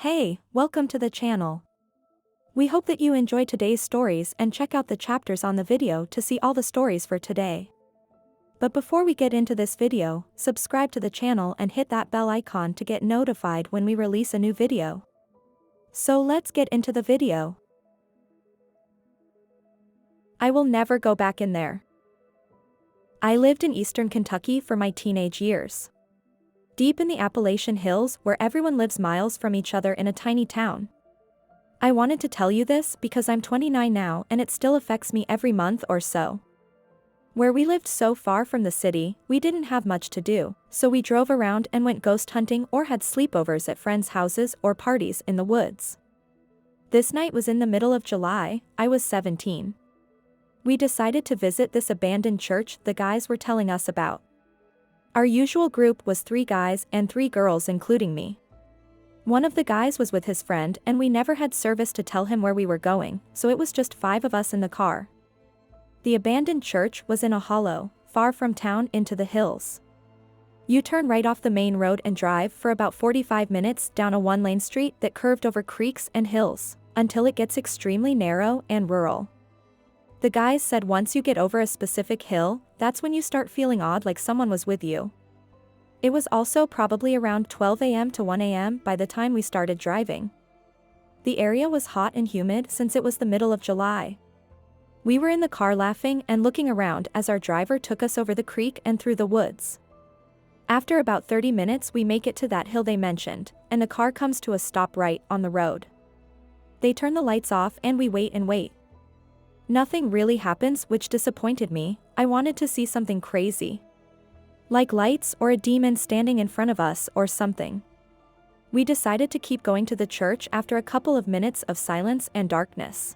Hey, welcome to the channel. We hope that you enjoy today's stories and check out the chapters on the video to see all the stories for today. But before we get into this video, subscribe to the channel and hit that bell icon to get notified when we release a new video. So let's get into the video. I will never go back in there. I lived in eastern Kentucky for my teenage years. Deep in the Appalachian Hills where everyone lives miles from each other in a tiny town. I wanted to tell you this because I'm 29 now and it still affects me every month or so. Where we lived so far from the city, we didn't have much to do, so we drove around and went ghost hunting or had sleepovers at friends' houses or parties in the woods. This night was in the middle of July. I was 17. We decided to visit this abandoned church the guys were telling us about. Our usual group was 3 guys and 3 girls including me. One of the guys was with his friend and we never had service to tell him where we were going, so it was just 5 of us in the car. The abandoned church was in a hollow, far from town into the hills. You turn right off the main road and drive for about 45 minutes down a 1-lane street that curved over creeks and hills, until it gets extremely narrow and rural. The guys said once you get over a specific hill, that's when you start feeling odd like someone was with you. It was also probably around 12 a.m. to 1 a.m. by the time we started driving. The area was hot and humid since it was the middle of July. We were in the car laughing and looking around as our driver took us over the creek and through the woods. After about 30 minutes we make it to that hill they mentioned, and the car comes to a stop right on the road. They turn the lights off and we wait and wait. Nothing really happens, which disappointed me. I wanted to see something crazy. Like lights or a demon standing in front of us or something. We decided to keep going to the church after a couple of minutes of silence and darkness.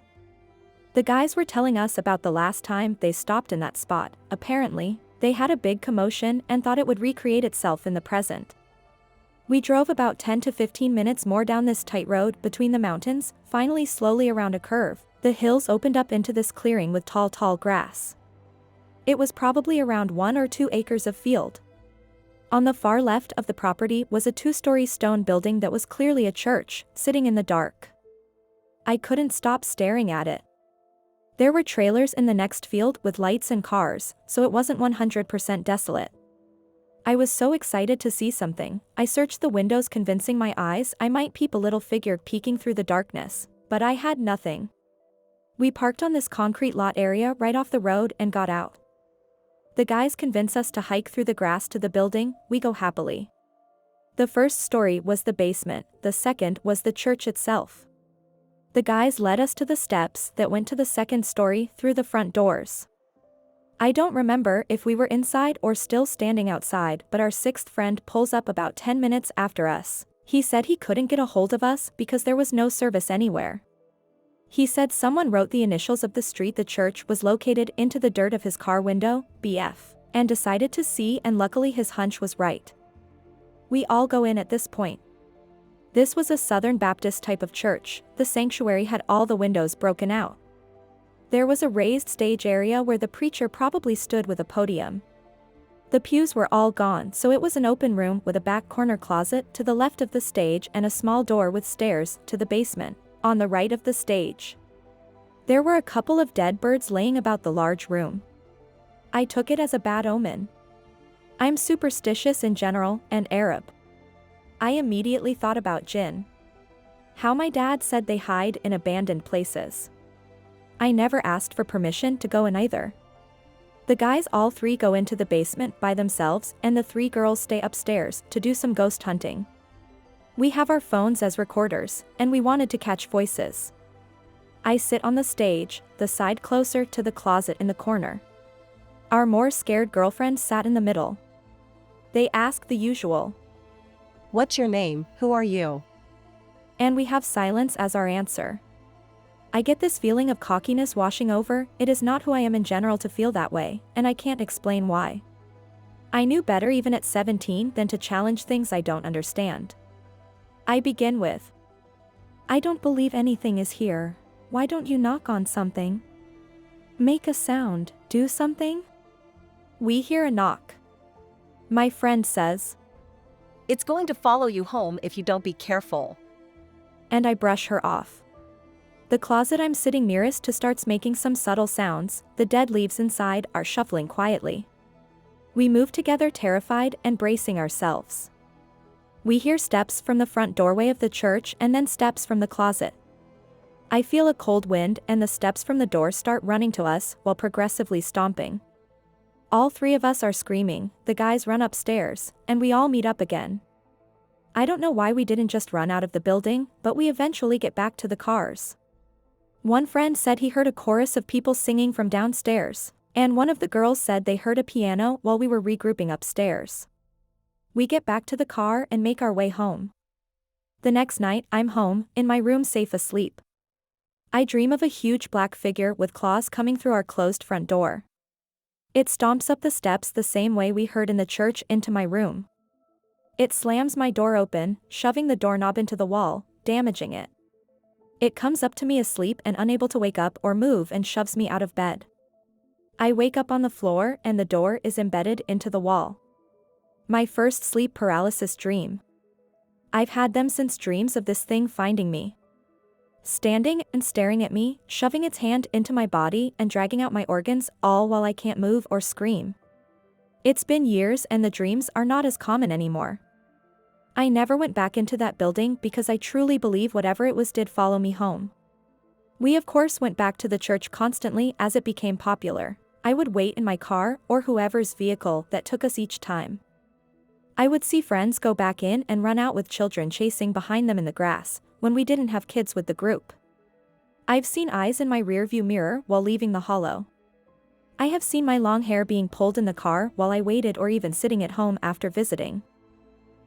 The guys were telling us about the last time they stopped in that spot. Apparently, they had a big commotion and thought it would recreate itself in the present. We drove about 10 to 15 minutes more down this tight road between the mountains, finally slowly around a curve. The hills opened up into this clearing with tall grass. It was probably around 1 or 2 acres of field. On the far left of the property was a 2-story stone building that was clearly a church, sitting in the dark. I couldn't stop staring at it. There were trailers in the next field with lights and cars, so it wasn't 100% desolate. I was so excited to see something. I searched the windows, convincing my eyes I might peep a little figure peeking through the darkness, but I had nothing. We parked on this concrete lot area right off the road and got out. The guys convince us to hike through the grass to the building. We go happily. The first story was the basement, the second was the church itself. The guys led us to the steps that went to the second story through the front doors. I don't remember if we were inside or still standing outside, but our 6th friend pulls up about 10 minutes after us. He said he couldn't get a hold of us because there was no service anywhere. He said someone wrote the initials of the street the church was located into the dirt of his car window, BF, and decided to see, and luckily his hunch was right. We all go in at this point. This was a Southern Baptist type of church. The sanctuary had all the windows broken out. There was a raised stage area where the preacher probably stood with a podium. The pews were all gone, so it was an open room with a back corner closet to the left of the stage and a small door with stairs to the basement, on the right of the stage. There were a couple of dead birds laying about the large room. I took it as a bad omen. I'm superstitious in general, and Arab. I immediately thought about jinn. How my dad said they hide in abandoned places. I never asked for permission to go in either. The guys all 3 go into the basement by themselves and the 3 girls stay upstairs to do some ghost hunting. We have our phones as recorders, and we wanted to catch voices. I sit on the stage, the side closer to the closet in the corner. Our more scared girlfriend sat in the middle. They ask the usual. What's your name? Who are you? And we have silence as our answer. I get this feeling of cockiness washing over. It is not who I am in general to feel that way, and I can't explain why. I knew better even at 17 than to challenge things I don't understand. I begin with, I don't believe anything is here. Why don't you knock on something? Make a sound, do something? We hear a knock. My friend says, It's going to follow you home if you don't be careful. and I brush her off. The closet I'm sitting nearest to starts making some subtle sounds, the dead leaves inside are shuffling quietly. We move together terrified and bracing ourselves. We hear steps from the front doorway of the church and then steps from the closet. I feel a cold wind and the steps from the door start running to us while progressively stomping. All three of us are screaming, the guys run upstairs, and we all meet up again. I don't know why we didn't just run out of the building, but we eventually get back to the cars. One friend said he heard a chorus of people singing from downstairs, and one of the girls said they heard a piano while we were regrouping upstairs. We get back to the car and make our way home. The next night, I'm home, in my room safe asleep. I dream of a huge black figure with claws coming through our closed front door. It stomps up the steps the same way we heard in the church into my room. It slams my door open, shoving the doorknob into the wall, damaging it. It comes up to me asleep and unable to wake up or move and shoves me out of bed. I wake up on the floor and the door is embedded into the wall. My first sleep paralysis dream. I've had them since, dreams of this thing finding me. Standing and staring at me, shoving its hand into my body and dragging out my organs, all while I can't move or scream. It's been years and the dreams are not as common anymore. I never went back into that building because I truly believe whatever it was did follow me home. We of course went back to the church constantly as it became popular. I would wait in my car or whoever's vehicle that took us each time. I would see friends go back in and run out with children chasing behind them in the grass, when we didn't have kids with the group. I've seen eyes in my rearview mirror while leaving the hollow. I have seen my long hair being pulled in the car while I waited or even sitting at home after visiting.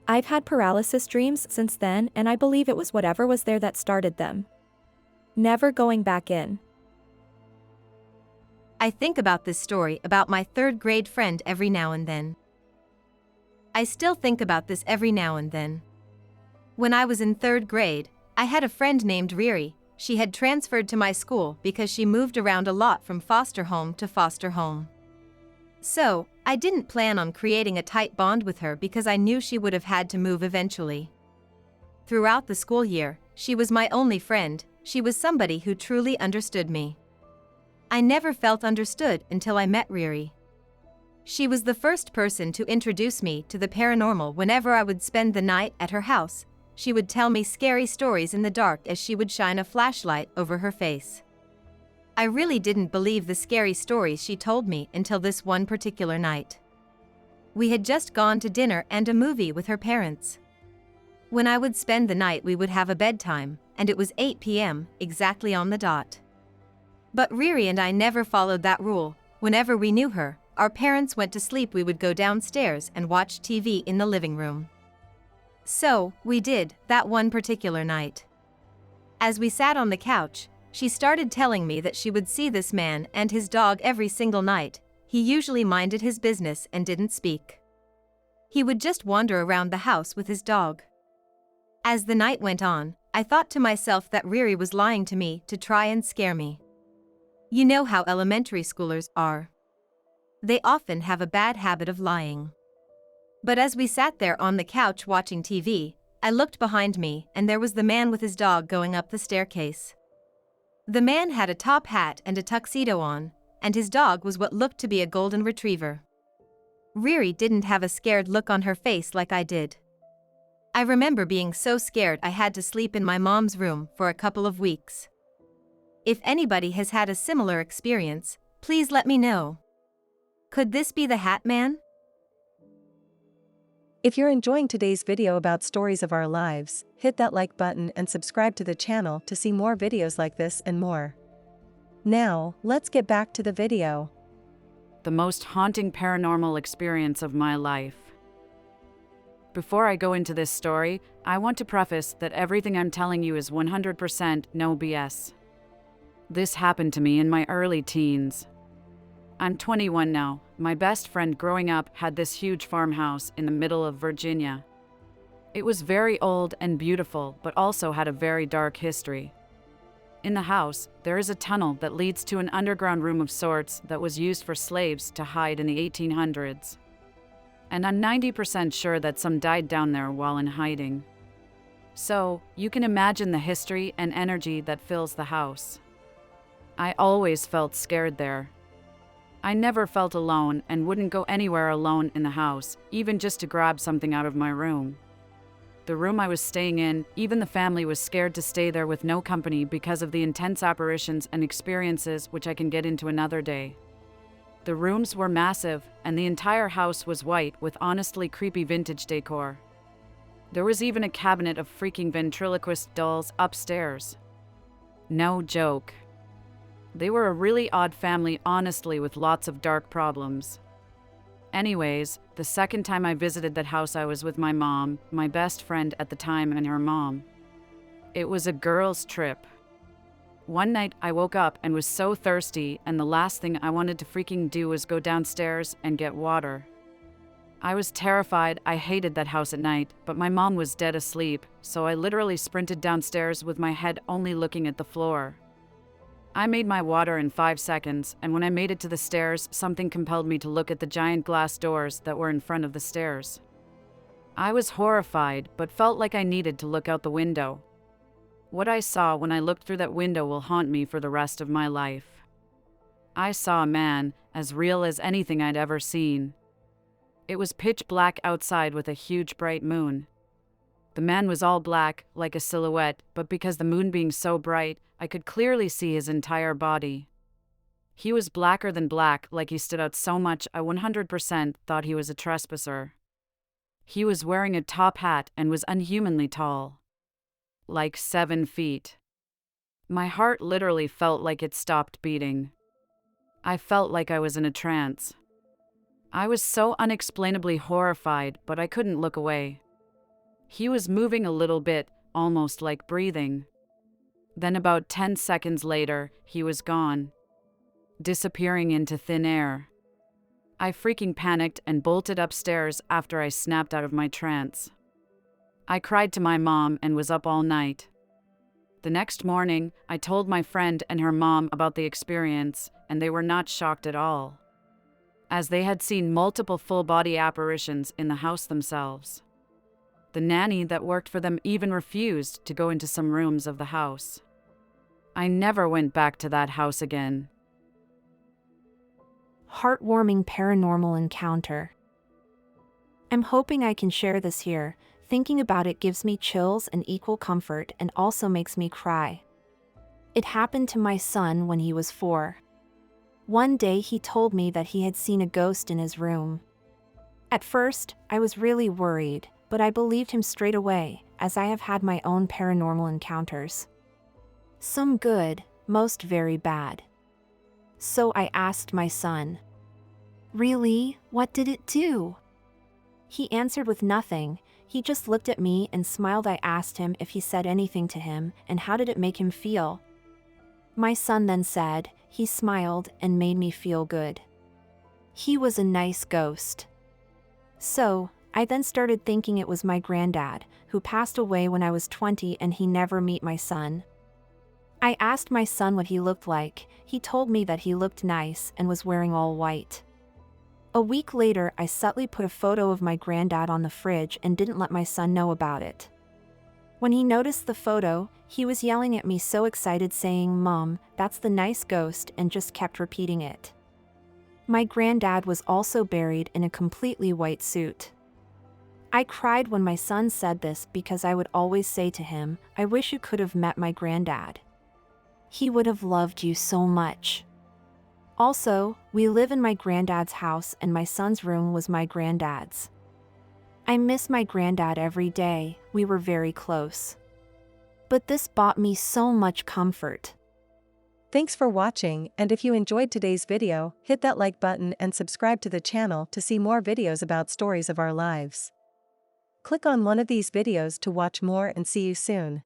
I've had paralysis dreams since then and I believe it was whatever was there that started them. Never going back in. I think about this story about my third grade friend every now and then. I still think about this every now and then. When I was in third grade, I had a friend named Riri. She had transferred to my school because she moved around a lot from foster home to foster home. So, I didn't plan on creating a tight bond with her because I knew she would have had to move eventually. Throughout the school year, she was my only friend. She was somebody who truly understood me. I never felt understood until I met Riri. She was the first person to introduce me to the paranormal. Whenever I would spend the night at her house, she would tell me scary stories in the dark as she would shine a flashlight over her face. I really didn't believe the scary stories she told me until this one particular night. We had just gone to dinner and a movie with her parents. When I would spend the night, we would have a bedtime, and it was 8 p.m., exactly on the dot. But Riri and I never followed that rule. Whenever we knew her, our parents went to sleep, we would go downstairs and watch TV in the living room. So, we did, that one particular night. As we sat on the couch, she started telling me that she would see this man and his dog every single night. He usually minded his business and didn't speak. He would just wander around the house with his dog. As the night went on, I thought to myself that Riri was lying to me to try and scare me. You know how elementary schoolers are. They often have a bad habit of lying. But as we sat there on the couch watching TV, I looked behind me and there was the man with his dog going up the staircase. The man had a top hat and a tuxedo on, and his dog was what looked to be a golden retriever. Riri didn't have a scared look on her face like I did. I remember being so scared I had to sleep in my mom's room for a couple of weeks. If anybody has had a similar experience, please let me know. Could this be the Hat Man? If you're enjoying today's video about stories of our lives, hit that like button and subscribe to the channel to see more videos like this and more. Now, let's get back to the video. The most haunting paranormal experience of my life. Before I go into this story, I want to preface that everything I'm telling you is 100% no BS. This happened to me in my early teens. I'm 21 now. My best friend growing up had this huge farmhouse in the middle of Virginia. It was very old and beautiful, but also had a very dark history. In the house, there is a tunnel that leads to an underground room of sorts that was used for slaves to hide in the 1800s. And I'm 90% sure that some died down there while in hiding. So, you can imagine the history and energy that fills the house. I always felt scared there. I never felt alone and wouldn't go anywhere alone in the house, even just to grab something out of my room. The room I was staying in, even the family was scared to stay there with no company because of the intense apparitions and experiences which I can get into another day. The rooms were massive, and the entire house was white with honestly creepy vintage decor. There was even a cabinet of freaking ventriloquist dolls upstairs. No joke. They were a really odd family, honestly, with lots of dark problems. Anyways, the second time I visited that house, I was with my mom, my best friend at the time, and her mom. It was a girls' trip. One night I woke up and was so thirsty, and the last thing I wanted to freaking do was go downstairs and get water. I was terrified. I hated that house at night, but my mom was dead asleep, so I literally sprinted downstairs with my head only looking at the floor. I made my water in 5 seconds, and when I made it to the stairs, something compelled me to look at the giant glass doors that were in front of the stairs. I was horrified, but felt like I needed to look out the window. What I saw when I looked through that window will haunt me for the rest of my life. I saw a man, as real as anything I'd ever seen. It was pitch black outside with a huge bright moon. The man was all black, like a silhouette, but because the moon being so bright, I could clearly see his entire body. He was blacker than black, like he stood out so much I 100% thought he was a trespasser. He was wearing a top hat and was unhumanly tall. Like 7 feet. My heart literally felt like it stopped beating. I felt like I was in a trance. I was so unexplainably horrified, but I couldn't look away. He was moving a little bit, almost like breathing. Then about 10 seconds later, he was gone, disappearing into thin air. I freaking panicked and bolted upstairs after I snapped out of my trance. I cried to my mom and was up all night. The next morning, I told my friend and her mom about the experience, and they were not shocked at all, as they had seen multiple full-body apparitions in the house themselves. The nanny that worked for them even refused to go into some rooms of the house. I never went back to that house again. Heartwarming paranormal encounter. I'm hoping I can share this here. Thinking about it gives me chills and equal comfort and also makes me cry. It happened to my son when he was 4. One day he told me that he had seen a ghost in his room. At first, I was really worried, but I believed him straight away, as I have had my own paranormal encounters. Some good, most very bad. So I asked my son, "Really? What did it do?" He answered with nothing. He just looked at me and smiled. I asked him if he said anything to him and how did it make him feel. My son then said, he smiled and made me feel good. He was a nice ghost. So, I then started thinking it was my granddad, who passed away when I was 20 and he never met my son. I asked my son what he looked like. He told me that he looked nice and was wearing all white. A week later, I subtly put a photo of my granddad on the fridge and didn't let my son know about it. When he noticed the photo, he was yelling at me so excited saying, "Mom, that's the nice ghost," and just kept repeating it. My granddad was also buried in a completely white suit. I cried when my son said this because I would always say to him, "I wish you could have met my granddad. He would have loved you so much." Also, we live in my granddad's house and my son's room was my granddad's. I miss my granddad every day. We were very close. But this brought me so much comfort. Thanks for watching, and if you enjoyed today's video, hit that like button and subscribe to the channel to see more videos about stories of our lives. Click on one of these videos to watch more and see you soon.